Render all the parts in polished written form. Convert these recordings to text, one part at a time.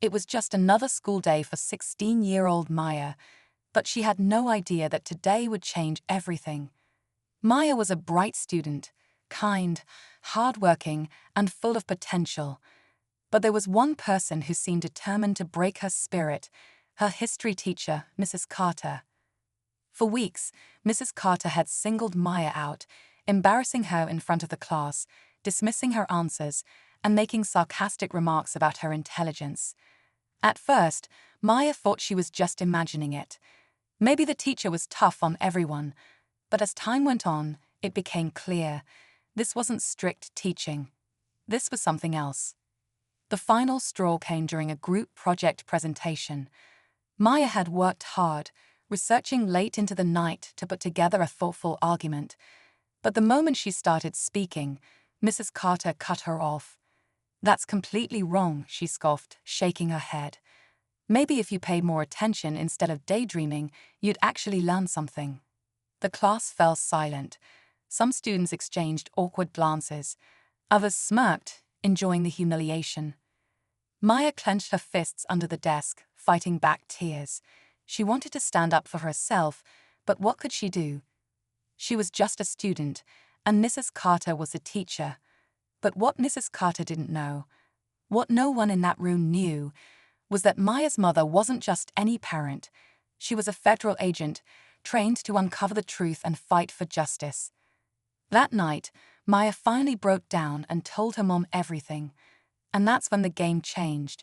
It was just another school day for 16-year-old Maya, but she had no idea that today would change everything. Maya was a bright student, kind, hardworking, and full of potential. But there was one person who seemed determined to break her spirit, her history teacher, Mrs. Carter. For weeks, Mrs. Carter had singled Maya out, embarrassing her in front of the class, dismissing her answers, and making sarcastic remarks about her intelligence. At first, Maya thought she was just imagining it. Maybe the teacher was tough on everyone, but as time went on, it became clear. This wasn't strict teaching. This was something else. The final straw came during a group project presentation. Maya had worked hard, researching late into the night to put together a thoughtful argument. But the moment she started speaking, Mrs. Carter cut her off. "That's completely wrong," she scoffed, shaking her head. "Maybe if you paid more attention instead of daydreaming, you'd actually learn something." The class fell silent. Some students exchanged awkward glances. Others smirked, enjoying the humiliation. Maya clenched her fists under the desk, fighting back tears. She wanted to stand up for herself, but what could she do? She was just a student, and Mrs. Carter was a teacher. But what Mrs. Carter didn't know, what no one in that room knew, was that Maya's mother wasn't just any parent. She was a federal agent, trained to uncover the truth and fight for justice. That night, Maya finally broke down and told her mom everything. And that's when the game changed.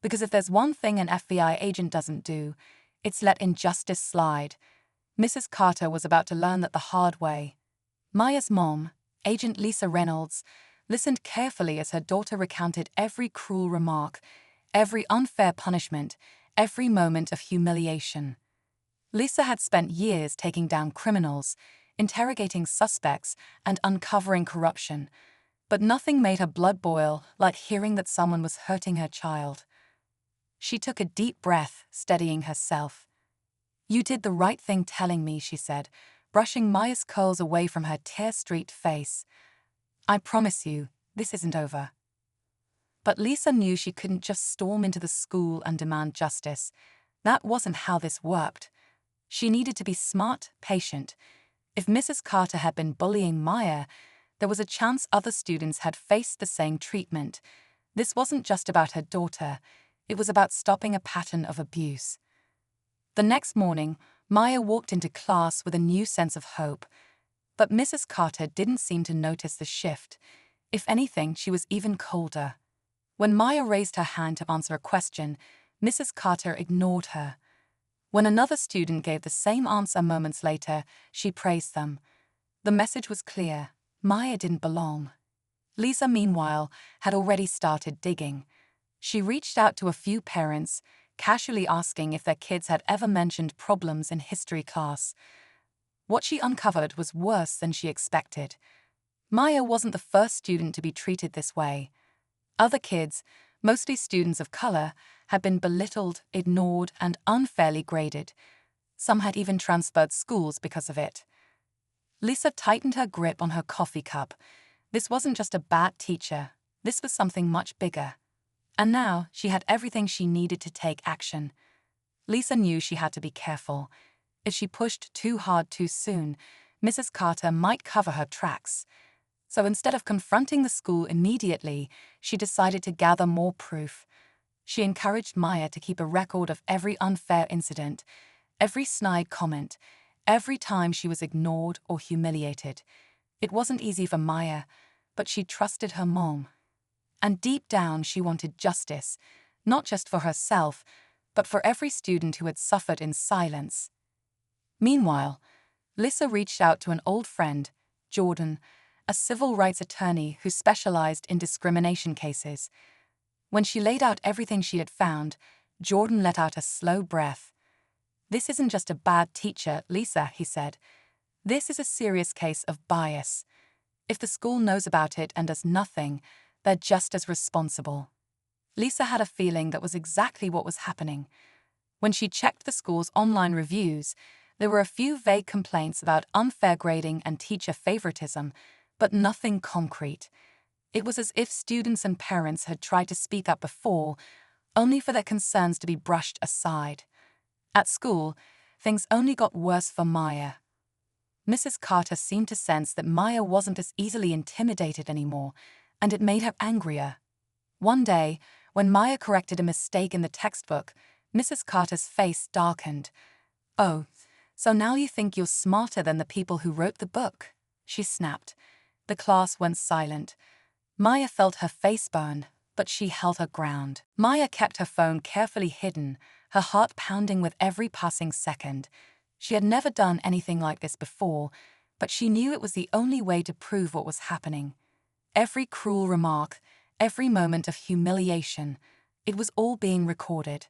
Because if there's one thing an FBI agent doesn't do, it's let injustice slide. Mrs. Carter was about to learn that the hard way. Maya's mom, Agent Lisa Reynolds, listened carefully as her daughter recounted every cruel remark, every unfair punishment, every moment of humiliation. Lisa had spent years taking down criminals, interrogating suspects, and uncovering corruption. But nothing made her blood boil like hearing that someone was hurting her child. She took a deep breath, steadying herself. "You did the right thing telling me," she said, brushing Maya's curls away from her tear-streaked face. "I promise you, this isn't over." But Lisa knew she couldn't just storm into the school and demand justice. That wasn't how this worked. She needed to be smart, patient. If Mrs. Carter had been bullying Maya, there was a chance other students had faced the same treatment. This wasn't just about her daughter. It was about stopping a pattern of abuse. The next morning, Maya walked into class with a new sense of hope. But Mrs. Carter didn't seem to notice the shift. If anything, she was even colder. When Maya raised her hand to answer a question, Mrs. Carter ignored her. When another student gave the same answer moments later, she praised them. The message was clear. Maya didn't belong. Lisa, meanwhile, had already started digging. She reached out to a few parents, casually asking if their kids had ever mentioned problems in history class. What she uncovered was worse than she expected. Maya wasn't the first student to be treated this way. Other kids, mostly students of color, had been belittled, ignored, and unfairly graded. Some had even transferred schools because of it. Lisa tightened her grip on her coffee cup. This wasn't just a bad teacher. This was something much bigger. And now she had everything she needed to take action. Lisa knew she had to be careful. If she pushed too hard too soon, Mrs. Carter might cover her tracks. So instead of confronting the school immediately, she decided to gather more proof. She encouraged Maya to keep a record of every unfair incident, every snide comment, every time she was ignored or humiliated. It wasn't easy for Maya, but she trusted her mom. And deep down she wanted justice, not just for herself, but for every student who had suffered in silence. Meanwhile, Lisa reached out to an old friend, Jordan, a civil rights attorney who specialized in discrimination cases. When she laid out everything she had found, Jordan let out a slow breath. "This isn't just a bad teacher, Lisa," he said. "This is a serious case of bias. If the school knows about it and does nothing, they're just as responsible." Lisa had a feeling that was exactly what was happening. When she checked the school's online reviews, there were a few vague complaints about unfair grading and teacher favoritism, but nothing concrete. It was as if students and parents had tried to speak up before, only for their concerns to be brushed aside. At school, things only got worse for Maya. Mrs. Carter seemed to sense that Maya wasn't as easily intimidated anymore, and it made her angrier. One day, when Maya corrected a mistake in the textbook, Mrs. Carter's face darkened. "Oh, so now you think you're smarter than the people who wrote the book?" she snapped. The class went silent. Maya felt her face burn, but she held her ground. Maya kept her phone carefully hidden, her heart pounding with every passing second. She had never done anything like this before, but she knew it was the only way to prove what was happening. Every cruel remark, every moment of humiliation, it was all being recorded,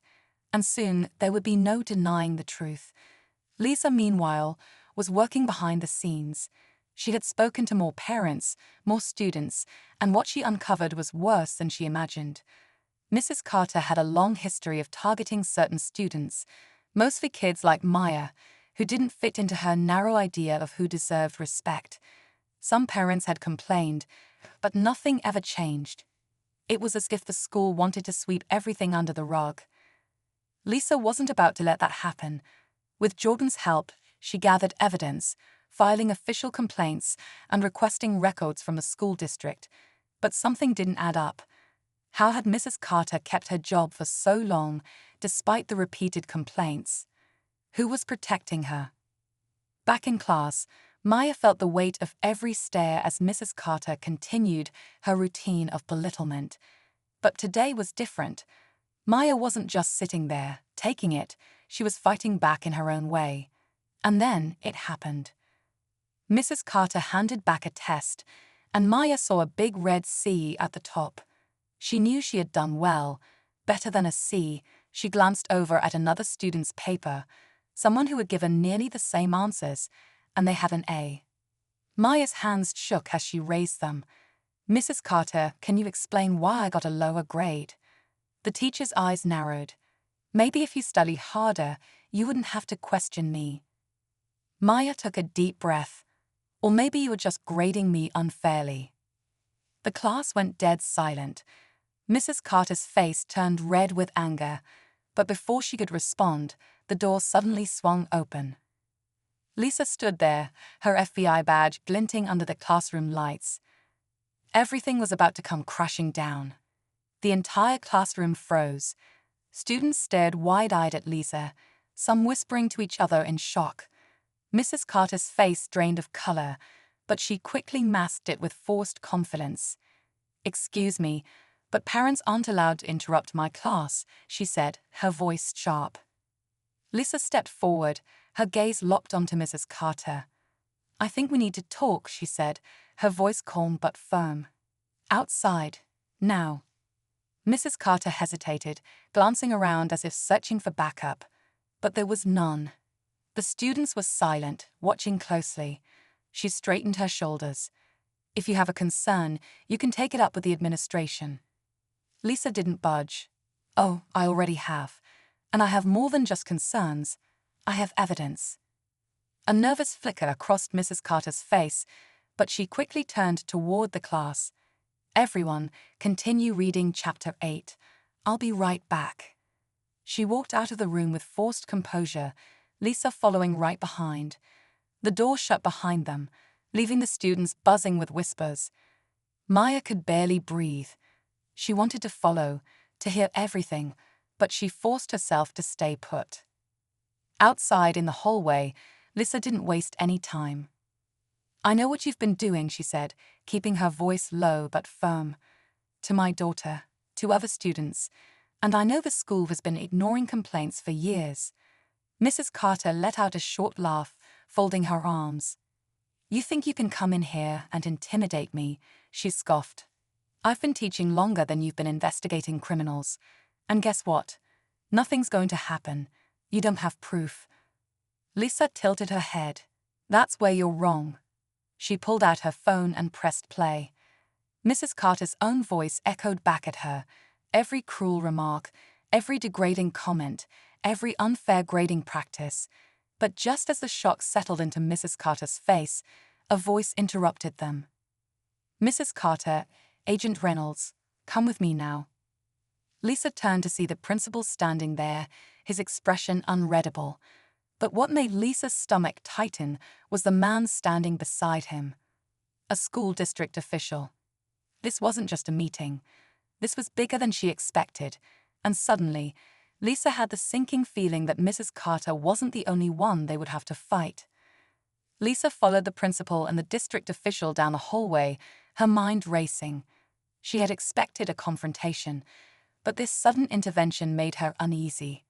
and soon there would be no denying the truth. Lisa, meanwhile, was working behind the scenes. She had spoken to more parents, more students, and what she uncovered was worse than she imagined. Mrs. Carter had a long history of targeting certain students, mostly kids like Maya, who didn't fit into her narrow idea of who deserved respect. Some parents had complained, but nothing ever changed. It was as if the school wanted to sweep everything under the rug. Lisa wasn't about to let that happen. With Jordan's help, she gathered evidence, filing official complaints and requesting records from the school district. But something didn't add up. How had Mrs. Carter kept her job for so long, despite the repeated complaints? Who was protecting her? Back in class, Maya felt the weight of every stare as Mrs. Carter continued her routine of belittlement. But today was different. Maya wasn't just sitting there, taking it, she was fighting back in her own way. And then it happened. Mrs. Carter handed back a test, and Maya saw a big red C at the top. She knew she had done well, better than a C. She glanced over at another student's paper, someone who had given nearly the same answers, and they had an A. Maya's hands shook as she raised them. "Mrs. Carter, can you explain why I got a lower grade?" The teacher's eyes narrowed. "Maybe if you study harder, you wouldn't have to question me." Maya took a deep breath. "Or maybe you were just grading me unfairly." The class went dead silent. Mrs. Carter's face turned red with anger, but before she could respond, the door suddenly swung open. Lisa stood there, her FBI badge glinting under the classroom lights. Everything was about to come crashing down. The entire classroom froze. Students stared wide-eyed at Lisa, some whispering to each other in shock. Mrs. Carter's face drained of color, but she quickly masked it with forced confidence. "Excuse me, but parents aren't allowed to interrupt my class," she said, her voice sharp. Lisa stepped forward, her gaze locked onto Mrs. Carter. "I think we need to talk," she said, her voice calm but firm. "Outside. Now." Mrs. Carter hesitated, glancing around as if searching for backup. But there was none. The students were silent, watching closely. She straightened her shoulders. "If you have a concern, you can take it up with the administration." Lisa didn't budge. "Oh, I already have. And I have more than just concerns. I have evidence." A nervous flicker crossed Mrs. Carter's face, but she quickly turned toward the class. "Everyone, continue reading Chapter 8. I'll be right back." She walked out of the room with forced composure, Lisa following right behind. The door shut behind them, leaving the students buzzing with whispers. Maya could barely breathe. She wanted to follow, to hear everything, but she forced herself to stay put. Outside in the hallway, Lisa didn't waste any time. "I know what you've been doing," she said, keeping her voice low but firm. "To my daughter, to other students, and I know the school has been ignoring complaints for years." Mrs. Carter let out a short laugh, folding her arms. "You think you can come in here and intimidate me?" she scoffed. "I've been teaching longer than you've been investigating criminals. And guess what? Nothing's going to happen. You don't have proof." Lisa tilted her head. "That's where you're wrong." She pulled out her phone and pressed play. Mrs. Carter's own voice echoed back at her. Every cruel remark, every degrading comment, every unfair grading practice. But just as the shock settled into Mrs. Carter's face, a voice interrupted them. "Mrs. Carter, Agent Reynolds, come with me now." Lisa turned to see the principal standing there, his expression unreadable. But what made Lisa's stomach tighten was the man standing beside him. A school district official. This wasn't just a meeting. This was bigger than she expected, and suddenly, Lisa had the sinking feeling that Mrs. Carter wasn't the only one they would have to fight. Lisa followed the principal and the district official down the hallway, her mind racing. She had expected a confrontation, but this sudden intervention made her uneasy.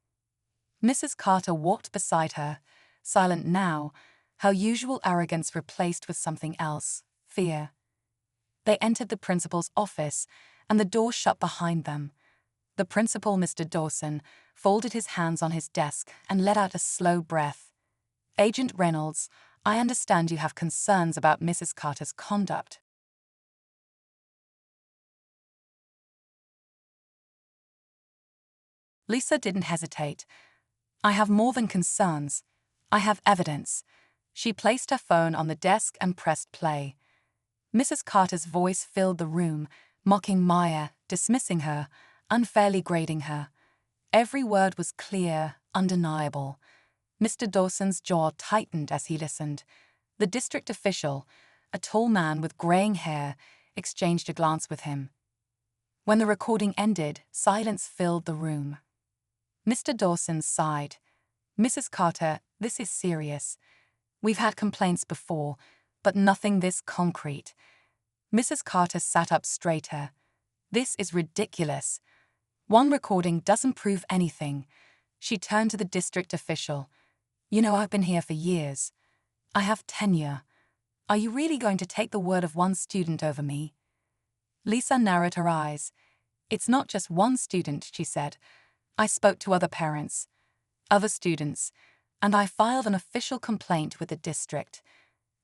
Mrs. Carter walked beside her, silent now, her usual arrogance replaced with something else, fear. They entered the principal's office, and the door shut behind them. The principal, Mr. Dawson, folded his hands on his desk and let out a slow breath. "Agent Reynolds, I understand you have concerns about Mrs. Carter's conduct." Lisa didn't hesitate. "I have more than concerns. I have evidence." She placed her phone on the desk and pressed play. Mrs. Carter's voice filled the room, mocking Maya, dismissing her, unfairly grading her. Every word was clear, undeniable. Mr. Dawson's jaw tightened as he listened. The district official, a tall man with graying hair, exchanged a glance with him. When the recording ended, silence filled the room. Mr. Dawson sighed. "Mrs. Carter, this is serious. We've had complaints before, but nothing this concrete." Mrs. Carter sat up straighter. "This is ridiculous. One recording doesn't prove anything." She turned to the district official. "You know, I've been here for years. I have tenure. Are you really going to take the word of one student over me?" Lisa narrowed her eyes. "It's not just one student," she said. "I spoke to other parents, other students, and I filed an official complaint with the district."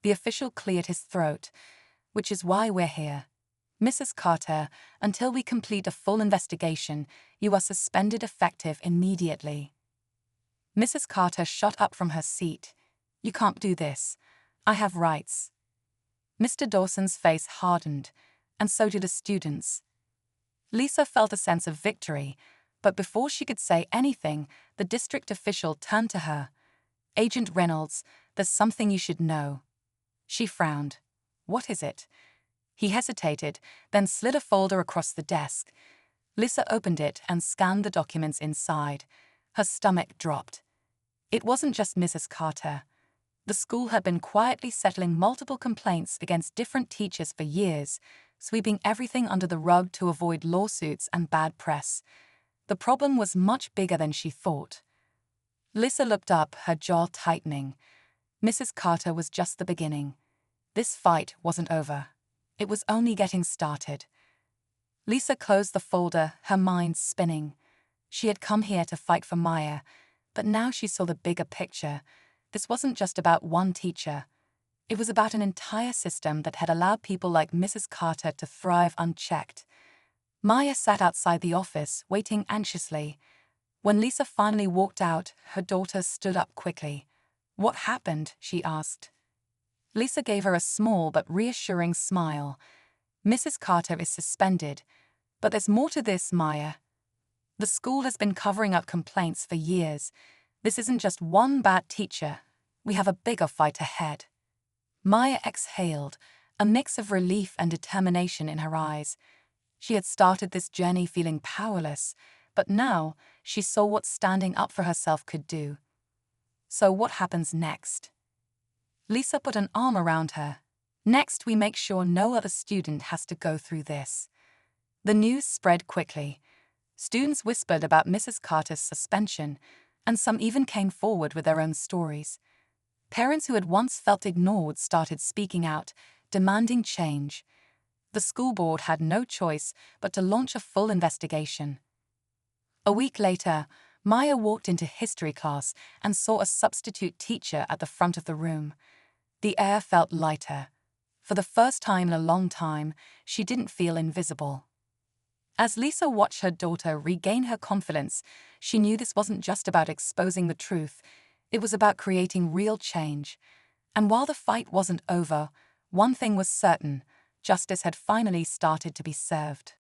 The official cleared his throat. "Which is why we're here. Mrs. Carter, until we complete a full investigation, you are suspended effective immediately." Mrs. Carter shot up from her seat. "You can't do this. I have rights." Mr. Dawson's face hardened, and so did the students. Lisa felt a sense of victory, but before she could say anything, the district official turned to her. "Agent Reynolds, there's something you should know." She frowned. "What is it?" He hesitated, then slid a folder across the desk. Lisa opened it and scanned the documents inside. Her stomach dropped. It wasn't just Mrs. Carter. The school had been quietly settling multiple complaints against different teachers for years, sweeping everything under the rug to avoid lawsuits and bad press. The problem was much bigger than she thought. Lisa looked up, her jaw tightening. Mrs. Carter was just the beginning. This fight wasn't over. It was only getting started. Lisa closed the folder, her mind spinning. She had come here to fight for Maya, but now she saw the bigger picture. This wasn't just about one teacher. It was about an entire system that had allowed people like Mrs. Carter to thrive unchecked. Maya sat outside the office, waiting anxiously. When Lisa finally walked out, her daughter stood up quickly. "What happened?" she asked. Lisa gave her a small but reassuring smile. "Mrs. Carter is suspended. But there's more to this, Maya. The school has been covering up complaints for years. This isn't just one bad teacher. We have a bigger fight ahead." Maya exhaled, a mix of relief and determination in her eyes. She had started this journey feeling powerless, but now she saw what standing up for herself could do. "So what happens next?" Lisa put an arm around her. "Next, we make sure no other student has to go through this." The news spread quickly. Students whispered about Mrs. Carter's suspension, and some even came forward with their own stories. Parents who had once felt ignored started speaking out, demanding change. The school board had no choice but to launch a full investigation. A week later, Maya walked into history class and saw a substitute teacher at the front of the room. The air felt lighter. For the first time in a long time, she didn't feel invisible. As Lisa watched her daughter regain her confidence, she knew this wasn't just about exposing the truth, it was about creating real change. And while the fight wasn't over, one thing was certain: justice had finally started to be served.